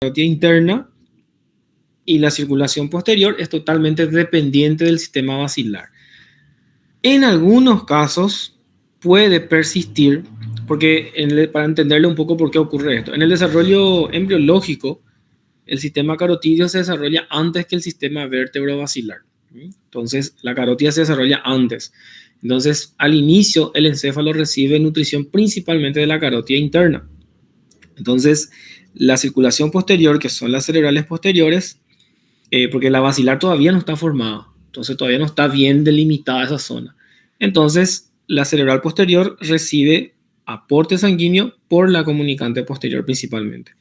carótida interna y la circulación posterior es totalmente dependiente del sistema basilar. En algunos casos puede persistir, porque para entenderle un poco por qué ocurre esto, en el desarrollo embriológico, el sistema carotídeo se desarrolla antes que el sistema vértebro-basilar. Entonces, la carótida se desarrolla antes. Entonces, al inicio, el encéfalo recibe nutrición principalmente de la carótida interna. Entonces, la circulación posterior, que son las cerebrales posteriores, porque la basilar todavía no está formada, entonces todavía no está bien delimitada esa zona. Entonces, la cerebral posterior recibe aporte sanguíneo por la comunicante posterior principalmente.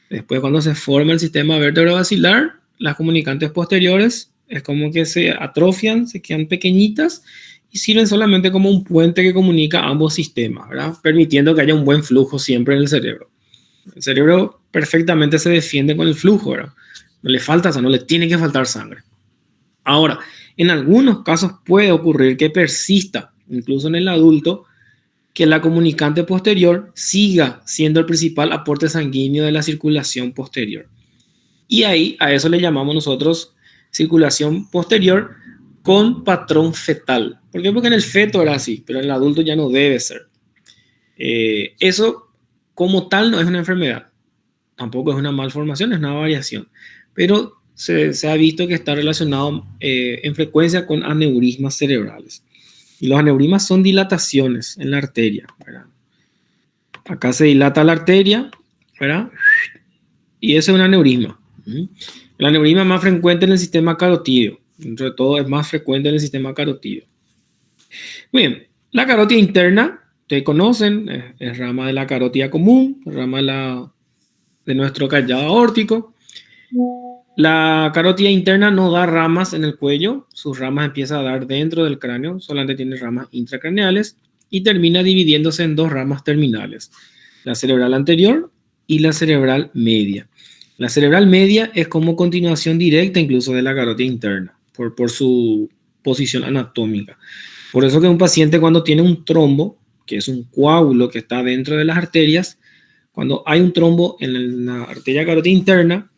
Después, cuando se forma el sistema vértebro-basilar, las comunicantes posteriores es como que se atrofian, se quedan pequeñitas y sirven solamente como un puente que comunica ambos sistemas, ¿verdad? Permitiendo que haya un buen flujo siempre en el cerebro. El cerebro perfectamente se defiende con el flujo, ¿verdad? No le falta, o sea, no le tiene que faltar sangre. Ahora, en algunos casos puede ocurrir que persista, incluso en el adulto, que la comunicante posterior siga siendo el principal aporte sanguíneo de la circulación posterior. Y ahí a eso le llamamos nosotros circulación posterior con patrón fetal. ¿Por qué? Porque en el feto era así, pero en el adulto ya no debe ser. Eso como tal no es una enfermedad, tampoco es una malformación, es una variación, pero se ha visto que está relacionado en frecuencia con aneurismas cerebrales. Y los aneurismas son dilataciones en la arteria, ¿verdad? Acá se dilata la arteria, ¿verdad? Y eso es un aneurisma. El aneurisma es más frecuente en el sistema carotídeo. Dentro de todo es más frecuente en el sistema carotídeo. Muy bien, la carótida interna, ustedes conocen, es rama de la carótida común, rama de nuestro callado aórtico. La carótida interna no da ramas en el cuello, sus ramas empiezan a dar dentro del cráneo, solamente tiene ramas intracraneales y termina dividiéndose en dos ramas terminales, la cerebral anterior y la cerebral media. La cerebral media es como continuación directa incluso de la carótida interna, por su posición anatómica. Por eso que un paciente cuando tiene un trombo, que es un coágulo que está dentro de las arterias, cuando hay un trombo en la arteria carótida interna,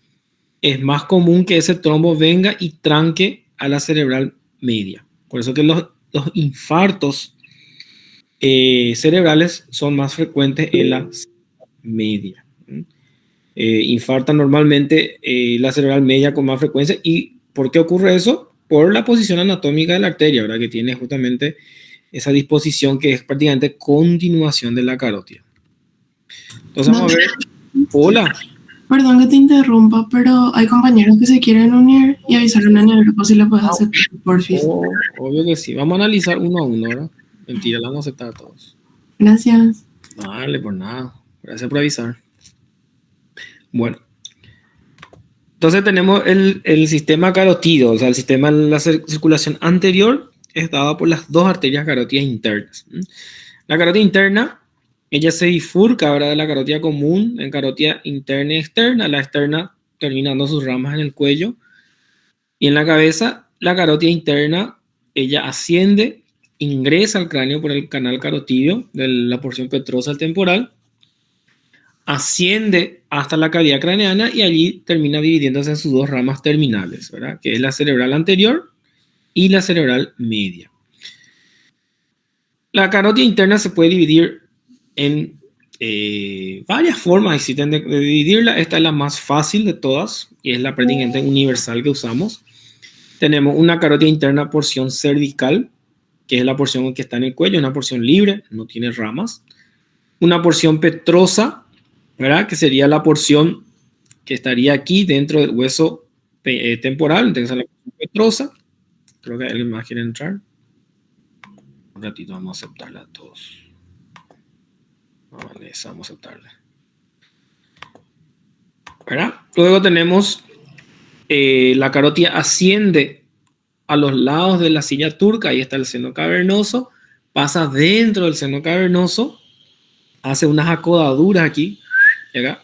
es más común que ese trombo venga y tranque a la cerebral media. Por eso que los infartos cerebrales son más frecuentes en la media. Infartan normalmente la cerebral media con más frecuencia. ¿Y por qué ocurre eso? Por la posición anatómica de la arteria, ¿verdad? Que tiene justamente esa disposición que es prácticamente continuación de la carótida. Entonces vamos a ver. Hola. Perdón que te interrumpa, pero hay compañeros que se quieren unir y avisaron en el grupo si le puedes hacer por fin. Obvio que sí. Vamos a analizar uno a uno, ¿verdad? Mentira, la vamos a aceptar a todos. Gracias. Dale, por nada. Gracias por avisar. Bueno. Entonces tenemos el sistema carotídeo, o sea, el sistema de la circulación anterior es dado por las dos arterias carótidas internas. La carótida interna, ella se bifurca ahora de la carótida común en carótida interna y externa, la externa terminando sus ramas en el cuello. Y en la cabeza, la carótida interna, ella asciende, ingresa al cráneo por el canal carotídeo de la porción petrosa temporal, asciende hasta la cavidad craneana y allí termina dividiéndose en sus dos ramas terminales, ¿verdad? Que es la cerebral anterior y la cerebral media. La carótida interna se puede dividir en varias formas existen de dividirla. Esta es la más fácil de todas y es la prácticamente universal que usamos. Tenemos una carótida interna porción cervical, que es la porción que está en el cuello, una porción libre, no tiene ramas. Una porción petrosa, ¿verdad? Que sería la porción que estaría aquí dentro del hueso temporal, entonces la porción petrosa. Creo que alguien más quiere entrar. Un ratito vamos a aceptarla a todos. Vamos a aceptarla. ¿Verdad? Luego tenemos la carótida asciende a los lados de la silla turca, ahí está el seno cavernoso, pasa dentro del seno cavernoso, hace unas acodaduras aquí, acá,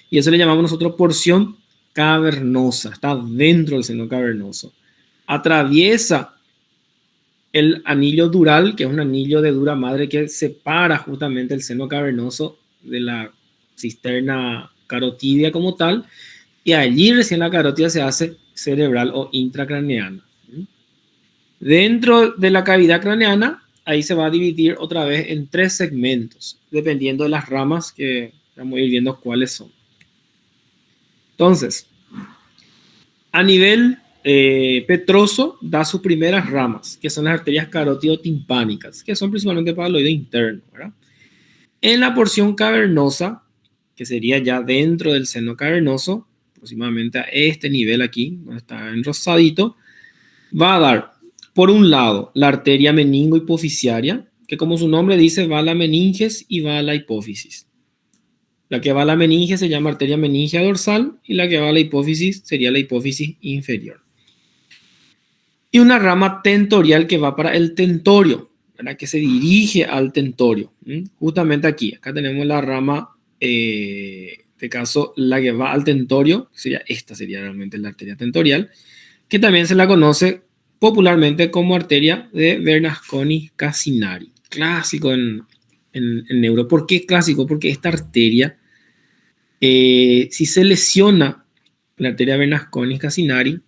y eso le llamamos nosotros porción cavernosa, está dentro del seno cavernoso. Atraviesa el anillo dural, que es un anillo de dura madre que separa justamente el seno cavernoso de la cisterna carotidia como tal, y allí recién la carótida se hace cerebral o intracraneana. Dentro de la cavidad craneana, ahí se va a dividir otra vez en 3 segmentos, dependiendo de las ramas que vamos a ir viendo cuáles son. Entonces, a nivel petroso, da sus primeras ramas, que son las arterias carótido-timpánicas, que son principalmente para el oído interno, ¿verdad? En la porción cavernosa, que sería ya dentro del seno cavernoso, aproximadamente a este nivel aquí, donde está en rosadito, va a dar, por un lado, la arteria meningo-hipofisiaria, que como su nombre dice, va a la meninges y va a la hipófisis. La que va a la meninge se llama arteria meningia dorsal y la que va a la hipófisis sería la hipófisis inferior. Y una rama tentorial que va para el tentorio, ¿verdad? Que se dirige al tentorio. Justamente aquí, acá tenemos la rama, en este caso, la que va al tentorio, esta sería realmente la arteria tentorial, que también se la conoce popularmente como arteria de Bernasconi-Casinari. Clásico en neuro. ¿Por qué clásico? Porque esta arteria, si se lesiona la arteria Bernasconi-Casinari,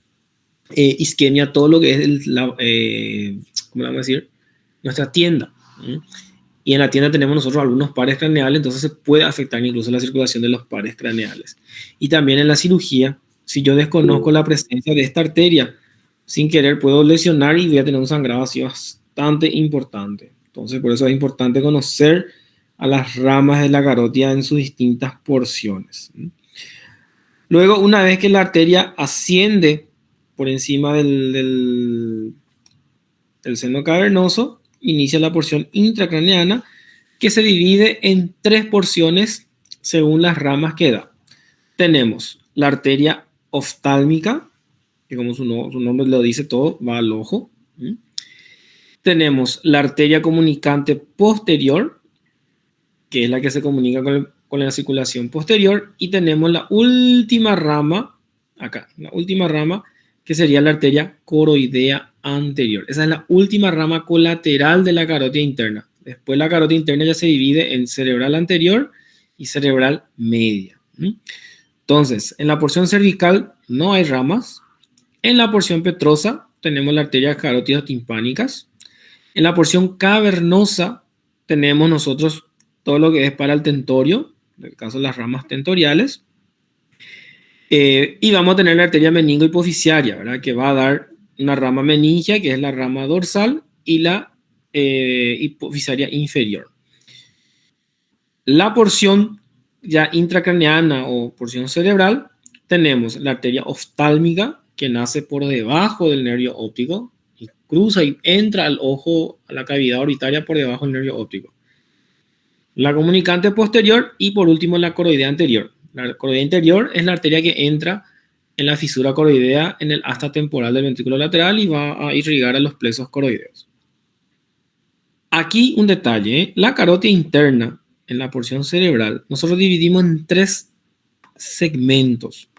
isquemia todo lo que es ¿cómo vamos a decir? Nuestra tienda. Y en la tienda tenemos nosotros algunos pares craneales, entonces se puede afectar incluso la circulación de los pares craneales. Y también en la cirugía, si yo desconozco la presencia de esta arteria, sin querer puedo lesionar y voy a tener un sangrado así bastante importante. Entonces por eso es importante conocer a las ramas de la carótida en sus distintas porciones. Luego, una vez que la arteria asciende por encima del seno cavernoso, inicia la porción intracraneana, que se divide en 3 porciones según las ramas que da. Tenemos la arteria oftálmica, que como su nombre lo dice todo, va al ojo. Tenemos la arteria comunicante posterior, que es la que se comunica con la circulación posterior, y tenemos la última rama, acá, la última rama, que sería la arteria coroidea anterior. Esa es la última rama colateral de la carótida interna. Después la carótida interna ya se divide en cerebral anterior y cerebral media. Entonces, en la porción cervical no hay ramas. En la porción petrosa tenemos las arterias carótidas timpánicas. En la porción cavernosa tenemos nosotros todo lo que es para el tentorio, en el caso de las ramas tentoriales. Y vamos a tener la arteria meningo-hipofisiaria, ¿verdad? Que va a dar una rama meningia, que es la rama dorsal, y la hipofisiaria inferior. La porción ya intracraneana o porción cerebral, tenemos la arteria oftálmica, que nace por debajo del nervio óptico, y cruza y entra al ojo, a la cavidad orbitaria por debajo del nervio óptico. La comunicante posterior y por último la coroidea anterior. La coroidea interior es la arteria que entra en la fisura coroidea en el asta temporal del ventrículo lateral y va a irrigar a los plexos coroideos. Aquí un detalle, la carótida interna en la porción cerebral, nosotros dividimos en 3 segmentos,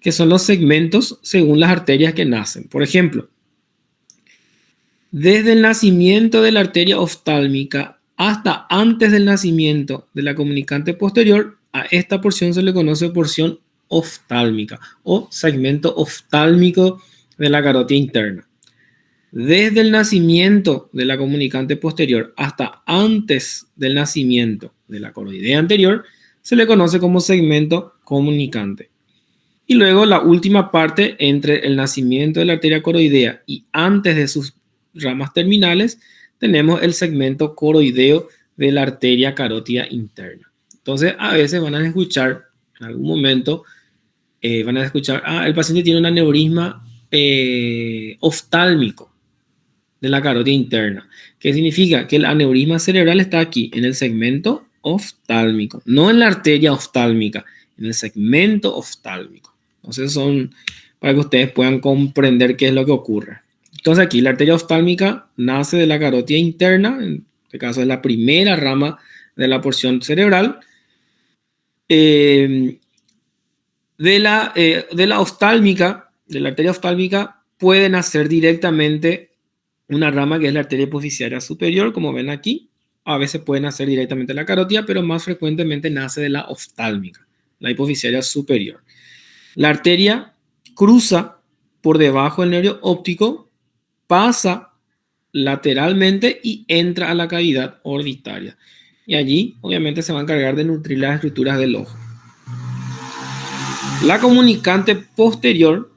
que son los segmentos según las arterias que nacen. Por ejemplo, desde el nacimiento de la arteria oftálmica hasta antes del nacimiento de la comunicante posterior, a esta porción se le conoce porción oftálmica o segmento oftálmico de la carótida interna. Desde el nacimiento de la comunicante posterior hasta antes del nacimiento de la coroidea anterior, se le conoce como segmento comunicante. Y luego la última parte entre el nacimiento de la arteria coroidea y antes de sus ramas terminales, tenemos el segmento coroideo de la arteria carótida interna. Entonces, a veces van a escuchar, en algún momento, el paciente tiene un aneurisma oftálmico de la carótida interna. ¿Qué significa? Que el aneurisma cerebral está aquí, en el segmento oftálmico, no en la arteria oftálmica, en el segmento oftálmico. Entonces, son para que ustedes puedan comprender qué es lo que ocurre. Entonces aquí la arteria oftálmica nace de la carótida interna, en este caso es la primera rama de la porción cerebral. De la oftálmica, de la arteria oftálmica, puede nacer directamente una rama que es la arteria hipofisiaria superior, como ven aquí. A veces puede nacer directamente de la carótida, pero más frecuentemente nace de la oftálmica. la hipofisaria superior. La arteria cruza por debajo del nervio óptico, pasa lateralmente y entra a la cavidad orbitaria. Y allí, obviamente, se va a encargar de nutrir las estructuras del ojo. La comunicante posterior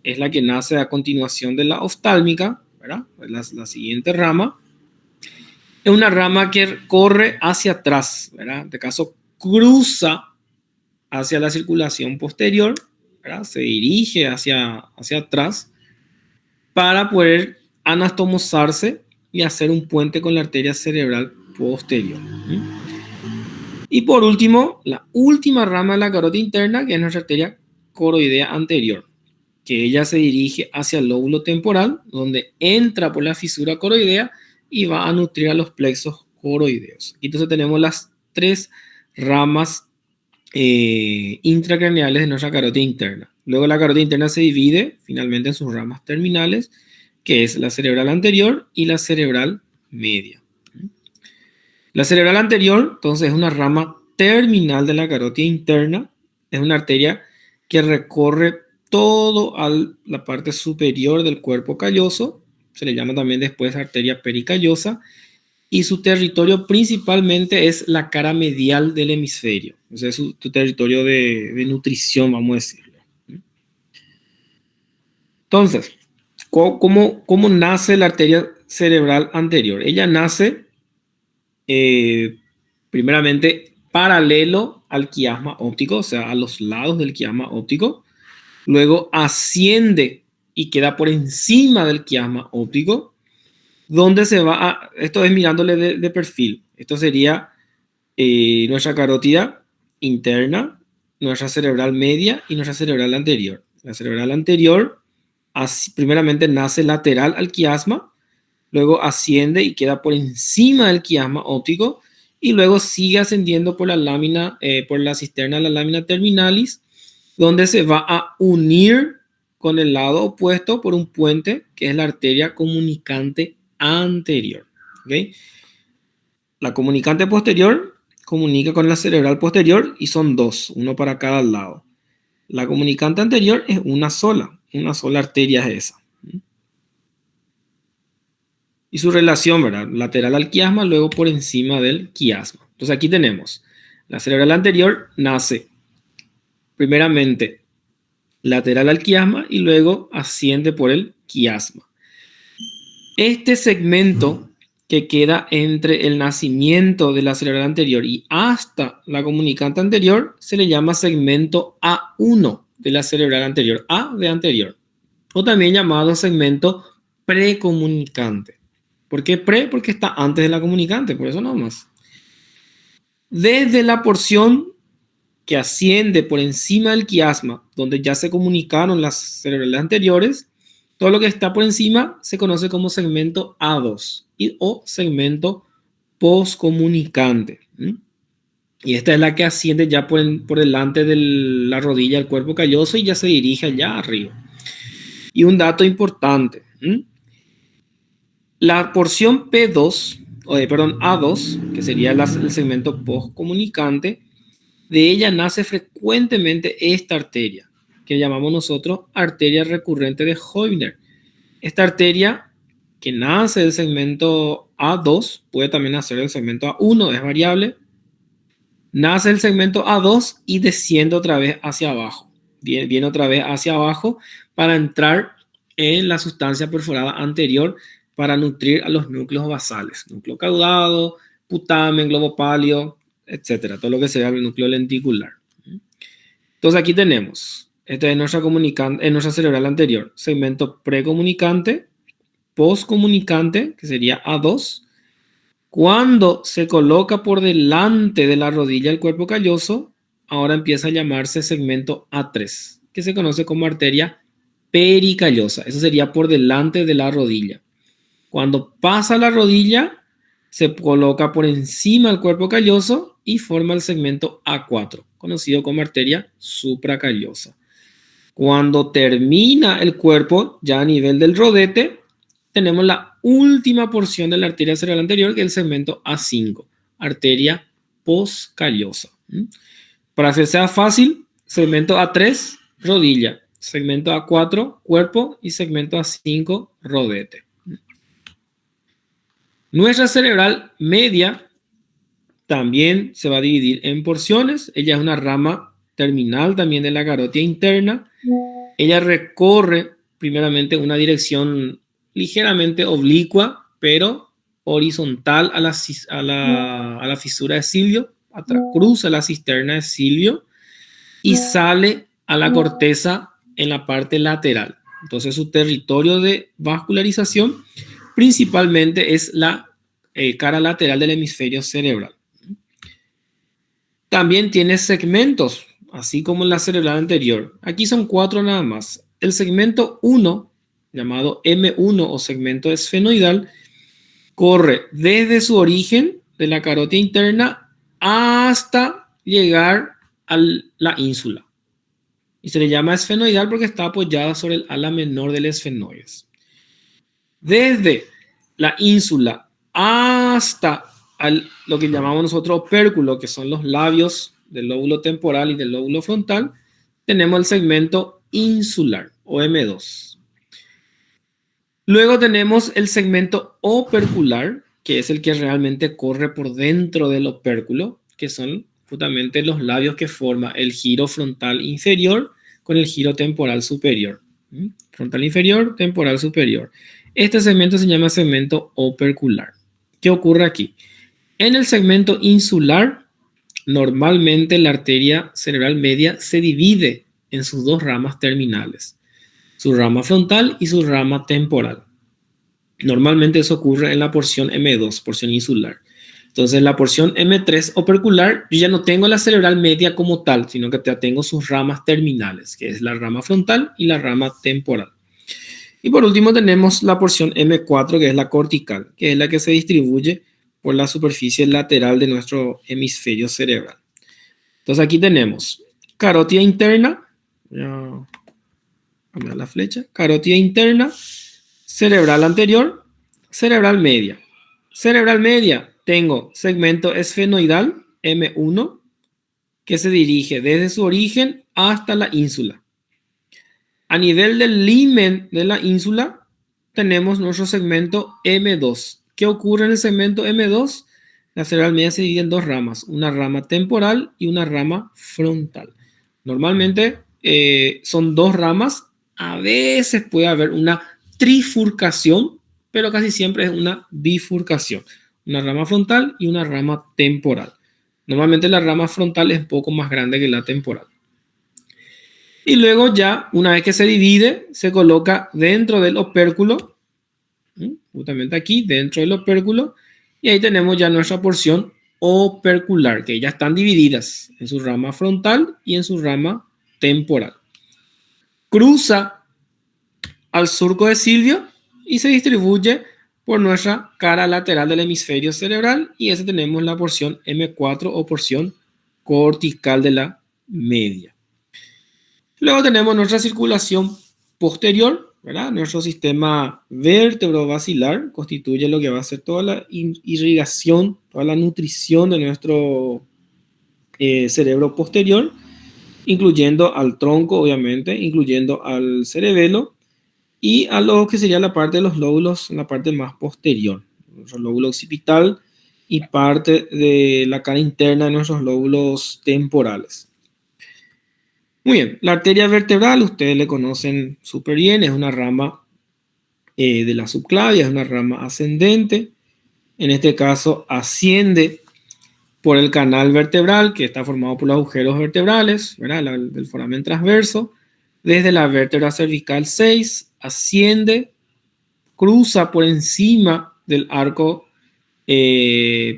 es la que nace a continuación de la oftálmica, ¿verdad? La siguiente rama. Es una rama que corre hacia atrás, ¿verdad? En este caso, cruza hacia la circulación posterior, ¿verdad? Se dirige hacia atrás para poder anastomosarse y hacer un puente con la arteria cerebral posterior. Y por último, la última rama de la carótida interna, que es nuestra arteria coroidea anterior, que ella se dirige hacia el lóbulo temporal, donde entra por la fisura coroidea y va a nutrir a los plexos coroideos. Entonces tenemos las 3 ramas intracraneales de nuestra carótida interna. Luego la carótida interna se divide finalmente en sus ramas terminales, que es la cerebral anterior y la cerebral media. La cerebral anterior, entonces, es una rama terminal de la carótida interna. Es una arteria que recorre toda la parte superior del cuerpo calloso. Se le llama también después arteria pericallosa. Y su territorio principalmente es la cara medial del hemisferio. O sea, es su territorio de nutrición, vamos a decirlo. Entonces, ¿cómo nace la arteria cerebral anterior? Ella nace primeramente paralelo al quiasma óptico, o sea, a los lados del quiasma óptico. Luego asciende y queda por encima del quiasma óptico, donde se va a, esto es mirándole de perfil, esto sería nuestra carótida interna, nuestra cerebral media y nuestra cerebral anterior. La cerebral anterior primeramente nace lateral al quiasma, luego asciende y queda por encima del quiasma óptico, y luego sigue ascendiendo por la lámina, por la cisterna de la lámina terminalis, donde se va a unir con el lado opuesto por un puente, que es la arteria comunicante anterior. ¿Okay? La comunicante posterior comunica con la cerebral posterior y son 2, uno para cada lado. La comunicante anterior es una sola arteria es esa. Y su relación, ¿verdad? Lateral al quiasma, luego por encima del quiasma. Entonces aquí tenemos, la cerebral anterior nace primeramente lateral al quiasma y luego asciende por el quiasma. Este segmento que queda entre el nacimiento de la cerebral anterior y hasta la comunicante anterior se le llama segmento A1 de la cerebral anterior, A de anterior, o también llamado segmento precomunicante. ¿Por qué pre? Porque está antes de la comunicante, por eso nomás. Desde la porción que asciende por encima del quiasma, donde ya se comunicaron las cerebrales anteriores, todo lo que está por encima se conoce como segmento A2 o segmento poscomunicante. Y esta es la que asciende ya por delante de la rodilla del cuerpo calloso y ya se dirige allá arriba. Y un dato importante. La porción A2, que sería el segmento postcomunicante, de ella nace frecuentemente esta arteria, que llamamos nosotros arteria recurrente de Heubner. Esta arteria que nace del segmento A2, puede también nacer del segmento A1, es variable, nace el segmento A2 y desciende otra vez hacia abajo. Viene otra vez hacia abajo para entrar en la sustancia perforada anterior para nutrir a los núcleos basales, núcleo caudado, putamen, globo pálido, etcétera, todo lo que sea el núcleo lenticular. Entonces aquí tenemos, esta es nuestra cerebral anterior, segmento precomunicante, postcomunicante, que sería A2. Cuando se coloca por delante de la rodilla del cuerpo calloso, ahora empieza a llamarse segmento A3, que se conoce como arteria pericallosa. Eso sería por delante de la rodilla. Cuando pasa la rodilla, se coloca por encima del cuerpo calloso y forma el segmento A4, conocido como arteria supracallosa. Cuando termina el cuerpo, ya a nivel del rodete, tenemos la última porción de la arteria cerebral anterior, que es el segmento A5, arteria poscallosa. Para que sea fácil, segmento A3, rodilla. Segmento A4, cuerpo. Y segmento A5, rodete. Nuestra cerebral media también se va a dividir en porciones. Ella es una rama terminal también de la carótida interna. Ella recorre primeramente una dirección ligeramente oblicua, pero horizontal a la fisura de Silvio, cruza la cisterna de Silvio y sale a la corteza en la parte lateral. Entonces su territorio de vascularización principalmente es la cara lateral del hemisferio cerebral. También tiene segmentos, así como en la cerebral anterior. Aquí son 4 nada más. El segmento 1, llamado M1 o segmento esfenoidal, corre desde su origen de la carótida interna hasta llegar a la ínsula. Y se le llama esfenoidal porque está apoyada sobre el ala menor del esfenoides. Desde la ínsula hasta lo que llamamos nosotros opérculo, que son los labios del lóbulo temporal y del lóbulo frontal, tenemos el segmento insular o M2. Luego tenemos el segmento opercular, que es el que realmente corre por dentro del opérculo, que son justamente los labios que forma el giro frontal inferior con el giro temporal superior. Frontal inferior, temporal superior. Este segmento se llama segmento opercular. ¿Qué ocurre aquí? En el segmento insular, normalmente la arteria cerebral media se divide en sus 2 ramas terminales, su rama frontal y su rama temporal. Normalmente eso ocurre en la porción M2, porción insular. Entonces, la porción M3 opercular, yo ya no tengo la cerebral media como tal, sino que ya tengo sus ramas terminales, que es la rama frontal y la rama temporal. Y por último tenemos la porción M4, que es la cortical, que es la que se distribuye por la superficie lateral de nuestro hemisferio cerebral. Entonces aquí tenemos carótida interna, voy a cambiar la flecha, carótida interna, cerebral anterior, cerebral media. Cerebral media, tengo segmento esfenoidal, M1, que se dirige desde su origen hasta la ínsula. A nivel del limen de la ínsula, tenemos nuestro segmento M2. ¿Qué ocurre en el segmento M2? La cerebral media se divide en 2 ramas, una rama temporal y una rama frontal. Normalmente son 2 ramas, a veces puede haber una trifurcación, pero casi siempre es una bifurcación, una rama frontal y una rama temporal. Normalmente la rama frontal es un poco más grande que la temporal. Y luego ya, una vez que se divide, se coloca dentro del opérculo, justamente aquí, dentro del opérculo, y ahí tenemos ya nuestra porción opercular, que ya están divididas en su rama frontal y en su rama temporal. Cruza al surco de Silvio y se distribuye por nuestra cara lateral del hemisferio cerebral, y ese tenemos la porción M4 o porción cortical de la media. Luego tenemos nuestra circulación posterior, ¿verdad? Nuestro sistema vértebro-basilar constituye lo que va a ser toda la irrigación, toda la nutrición de nuestro cerebro posterior, incluyendo al tronco, obviamente, incluyendo al cerebelo y a lo que sería la parte de los lóbulos, la parte más posterior, nuestro lóbulo occipital y parte de la cara interna de nuestros lóbulos temporales. Muy bien, la arteria vertebral, ustedes le conocen súper bien, es una rama de la subclavia, es una rama ascendente. En este caso, asciende por el canal vertebral, que está formado por los agujeros vertebrales, ¿verdad? Del foramen transverso, desde la vértebra cervical 6, asciende, cruza por encima del arco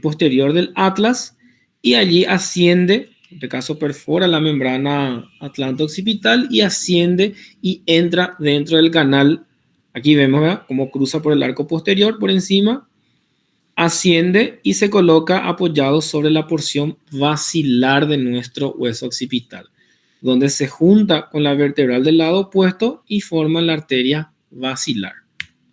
posterior del atlas, y allí asciende. En este caso perfora la membrana atlanto-occipital y asciende y entra dentro del canal. Aquí vemos, ¿verdad?, cómo cruza por el arco posterior, por encima, asciende y se coloca apoyado sobre la porción basilar de nuestro hueso occipital, donde se junta con la vertebral del lado opuesto y forma la arteria basilar.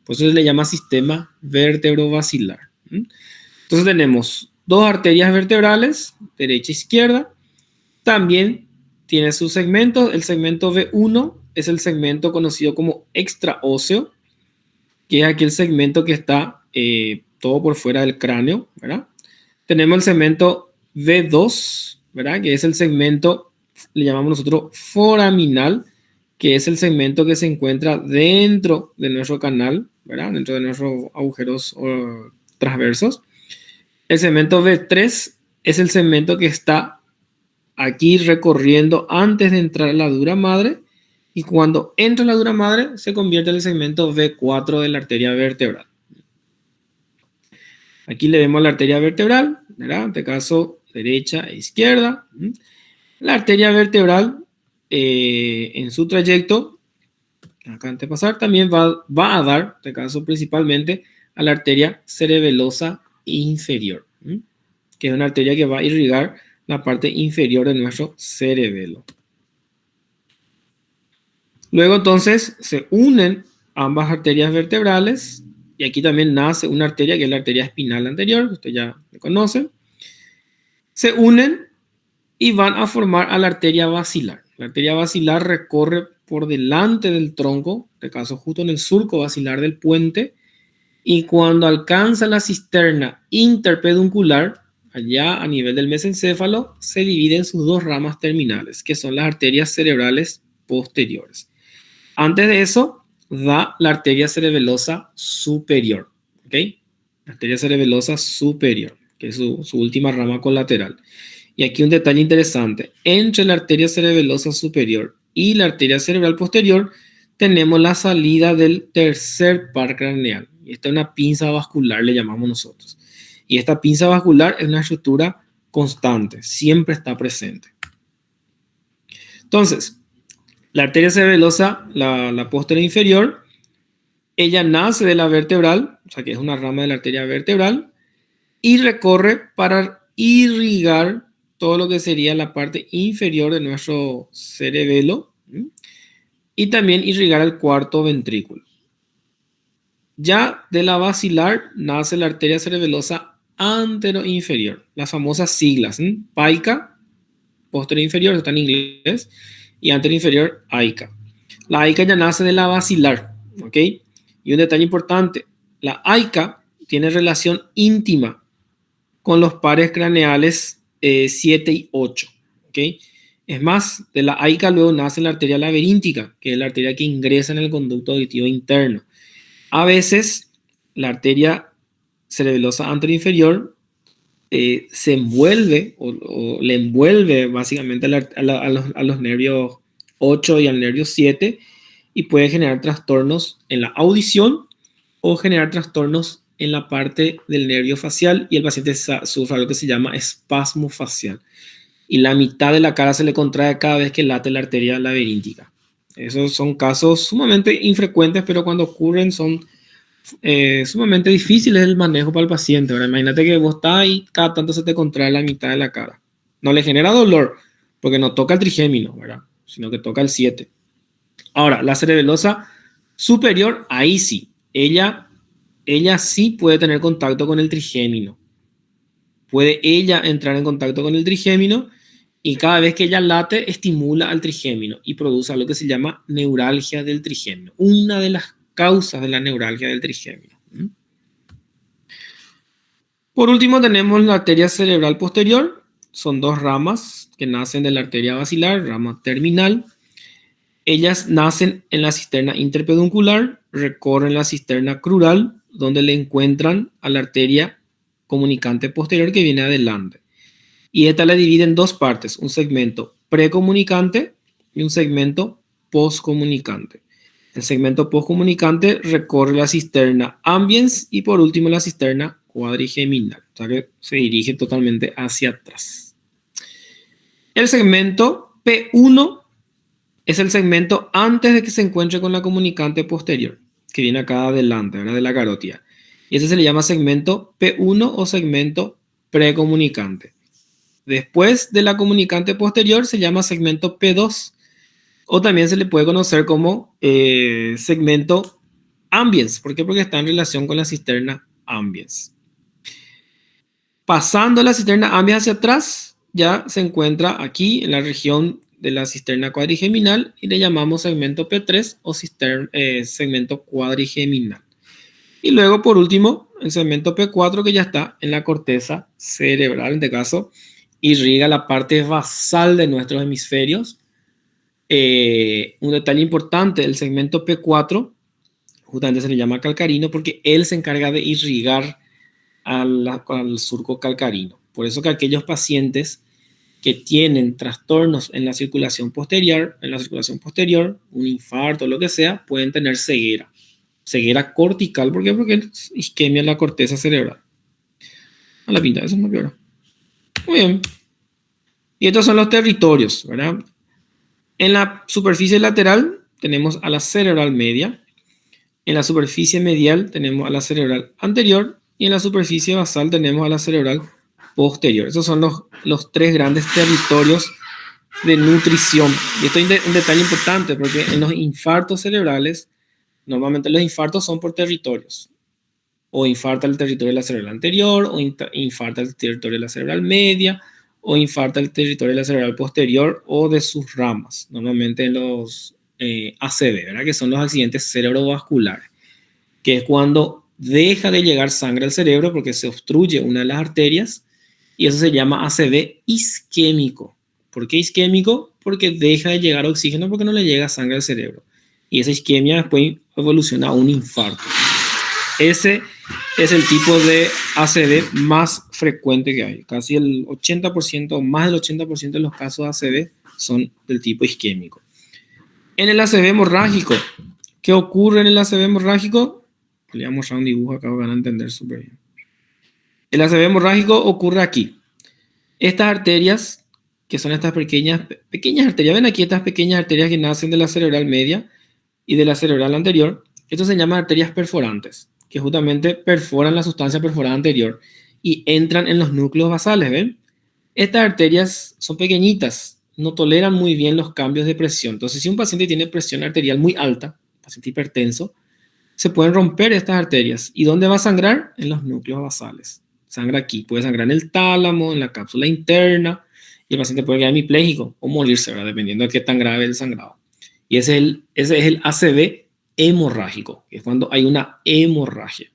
Por eso se le llama sistema vértebro-basilar. Entonces tenemos 2 arterias vertebrales, derecha e izquierda. También tiene sus segmentos. El segmento V1 es el segmento conocido como extraóseo, que es aquel segmento que está todo por fuera del cráneo, ¿verdad? Tenemos el segmento V2, ¿verdad? Que es el segmento, le llamamos nosotros foraminal, que es el segmento que se encuentra dentro de nuestro canal, ¿verdad? Dentro de nuestros agujeros transversos. El segmento V3 es el segmento que está aquí recorriendo antes de entrar a la dura madre, y cuando entra a la dura madre se convierte en el segmento V4 de la arteria vertebral. Aquí le vemos la arteria vertebral, ¿verdad? En este caso, derecha e izquierda. La arteria vertebral, en su trayecto, acá antes de pasar, también va a dar, en este caso principalmente, a la arteria cerebelosa inferior, que es una arteria que va a irrigar la parte inferior de nuestro cerebelo. Luego entonces se unen ambas arterias vertebrales, y aquí también nace una arteria que es la arteria espinal anterior, que ustedes ya conocen. Se unen y van a formar a la arteria basilar. La arteria basilar recorre por delante del tronco, en este caso justo en el surco basilar del puente, y cuando alcanza la cisterna interpeduncular, allá a nivel del mesencéfalo, se divide en sus dos ramas terminales, que son las arterias cerebrales posteriores. Antes de eso, da la arteria cerebelosa superior, ¿ok? La arteria cerebelosa superior, que es su última rama colateral. Y aquí un detalle interesante. Entre la arteria cerebelosa superior y la arteria cerebral posterior, tenemos la salida del tercer par craneal. Y esta es una pinza vascular, le llamamos nosotros. Y esta pinza vascular es una estructura constante, siempre está presente. Entonces, la arteria cerebelosa, la posterior inferior, ella nace de la vertebral, o sea que es una rama de la arteria vertebral, y recorre para irrigar todo lo que sería la parte inferior de nuestro cerebelo, y también irrigar el cuarto ventrículo. Ya de la basilar nace la arteria cerebelosa anteroinferior, las famosas siglas, PAICA, posterior inferior, está en inglés, y anteroinferior, AICA. La AICA ya nace de la basilar, ¿ok? Y un detalle importante, la AICA tiene relación íntima con los pares craneales 7 y 8, ¿ok? Es más, de la AICA luego nace la arteria laberíntica, que es la arteria que ingresa en el conducto auditivo interno. A veces, la arteria cerebelosa anteroinferior se envuelve o le envuelve básicamente a los nervios 8 y al nervio 7, y puede generar trastornos en la audición o generar trastornos en la parte del nervio facial, y el paciente sufre lo que se llama espasmo facial. Y la mitad de la cara se le contrae cada vez que late la arteria laberíntica. Esos son casos sumamente infrecuentes, pero cuando ocurren son sumamente difíciles el manejo para el paciente, ¿verdad? Imagínate que vos estás y cada tanto se te contrae la mitad de la cara. No le genera dolor porque no toca el trigémino, ¿verdad? Sino que toca el 7. Ahora, la cerebelosa superior, ahí sí, ella sí puede tener contacto con el trigémino. Puede ella entrar en contacto con el trigémino, y cada vez que ella late, estimula al trigémino y produce lo que se llama neuralgia del trigémino. Una de las causas de la neuralgia del trigémino. Por último, tenemos la arteria cerebral posterior. Son dos ramas que nacen de la arteria basilar, rama terminal. Ellas nacen en la cisterna interpeduncular, recorren la cisterna crural, donde le encuentran a la arteria comunicante posterior que viene adelante. Y esta la divide en dos partes, un segmento precomunicante y un segmento postcomunicante. El segmento postcomunicante recorre la cisterna ambiens y por último la cisterna cuadrigeminal, o sea que se dirige totalmente hacia atrás. El segmento P1 es el segmento antes de que se encuentre con la comunicante posterior, que viene acá adelante, ¿verdad? De la carótida. Y ese se le llama segmento P1 o segmento precomunicante. Después de la comunicante posterior se llama segmento P2, o también se le puede conocer como segmento ambiens. ¿Por qué? Porque está en relación con la cisterna ambiens. Pasando la cisterna ambiens hacia atrás, ya se encuentra aquí en la región de la cisterna cuadrigeminal y le llamamos segmento P3 o segmento cuadrigeminal. Y luego, por último, el segmento P4 que ya está en la corteza cerebral, en este caso, irriga la parte basal de nuestros hemisferios. Un detalle importante, el segmento P4 justamente se le llama calcarino porque él se encarga de irrigar al surco calcarino. Por eso que aquellos pacientes que tienen trastornos en la circulación posterior, un infarto, lo que sea, pueden tener ceguera. Ceguera cortical, ¿por qué? Porque es isquemia en la corteza cerebral. A la pinta, eso es muy peor. Muy bien. Y estos son los territorios, ¿verdad? En la superficie lateral tenemos a la cerebral media. En la superficie medial tenemos a la cerebral anterior. Y en la superficie basal tenemos a la cerebral posterior. Esos son los tres grandes territorios de nutrición. Y esto es un detalle importante porque en los infartos cerebrales, normalmente los infartos son por territorios. O infarta el territorio de la cerebral anterior, o infarta el territorio de la cerebral media, o infarta el territorio de la cerebral posterior o de sus ramas. Normalmente en los ACV, ¿verdad? Que son los accidentes cerebrovasculares, que es cuando deja de llegar sangre al cerebro porque se obstruye una de las arterias. Y eso se llama ACV isquémico. ¿Por qué isquémico? Porque deja de llegar oxígeno porque no le llega sangre al cerebro. Y esa isquemia después evoluciona a un infarto. Ese es el tipo de ACV más frecuente que hay. Casi el 80%, más del 80% de los casos de ACV son del tipo isquémico. En el ACV hemorrágico, ¿qué ocurre en el ACV hemorrágico? Le voy a mostrar un dibujo acá, van a entender súper bien. El ACV hemorrágico ocurre aquí. Estas arterias, que son estas pequeñas arterias, ven aquí estas pequeñas arterias que nacen de la cerebral media y de la cerebral anterior. Esto se llama arterias perforantes, que justamente perforan la sustancia perforada anterior y entran en los núcleos basales, ¿ven? Estas arterias son pequeñitas, no toleran muy bien los cambios de presión. Entonces, si un paciente tiene presión arterial muy alta, paciente hipertenso, se pueden romper estas arterias. ¿Y dónde va a sangrar? En los núcleos basales. Sangra aquí, puede sangrar en el tálamo, en la cápsula interna, y el paciente puede quedar hemipléjico o morirse, ¿verdad? Dependiendo de qué tan grave es el sangrado. Y ese es el ACV hemorrágico, que es cuando hay una hemorragia,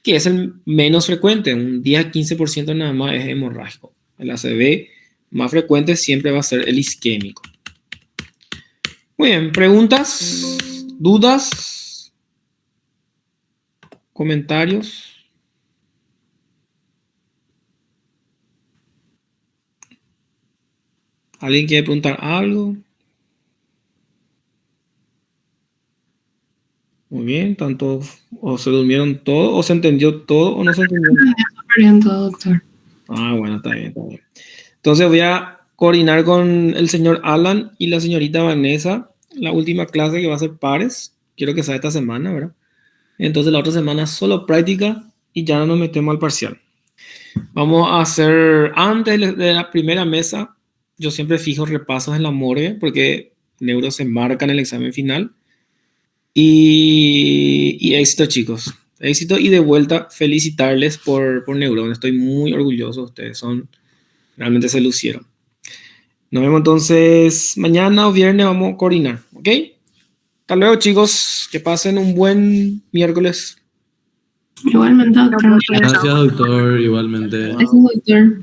que es el menos frecuente, un 10 a 15% nada más es hemorrágico. El ACV más frecuente siempre va a ser el isquémico. Muy bien, ¿preguntas? ¿Dudas? ¿Comentarios? ¿Alguien quiere preguntar algo? Muy bien, tanto o se durmieron todo, o se entendió todo, o no se entendió nada. Súper bien todo, doctor. Ah, bueno, está bien, está bien. Entonces voy a coordinar con el señor Alan y la señorita Vanessa la última clase que va a ser pares. Quiero que sea esta semana, ¿verdad? Entonces la otra semana solo práctica y ya no nos metemos al parcial. Vamos a hacer, antes de la primera mesa, yo siempre fijo repasos en la morgue porque neuro se marca en el examen final. Y éxito, chicos. Éxito y de vuelta felicitarles por Neurón. Estoy muy orgulloso. Ustedes realmente se lucieron. Nos vemos entonces mañana o viernes. Vamos a coordinar. ¿Ok? Hasta luego, chicos. Que pasen un buen miércoles. Igualmente, doctor. Gracias, doctor. Igualmente. Gracias, doctor.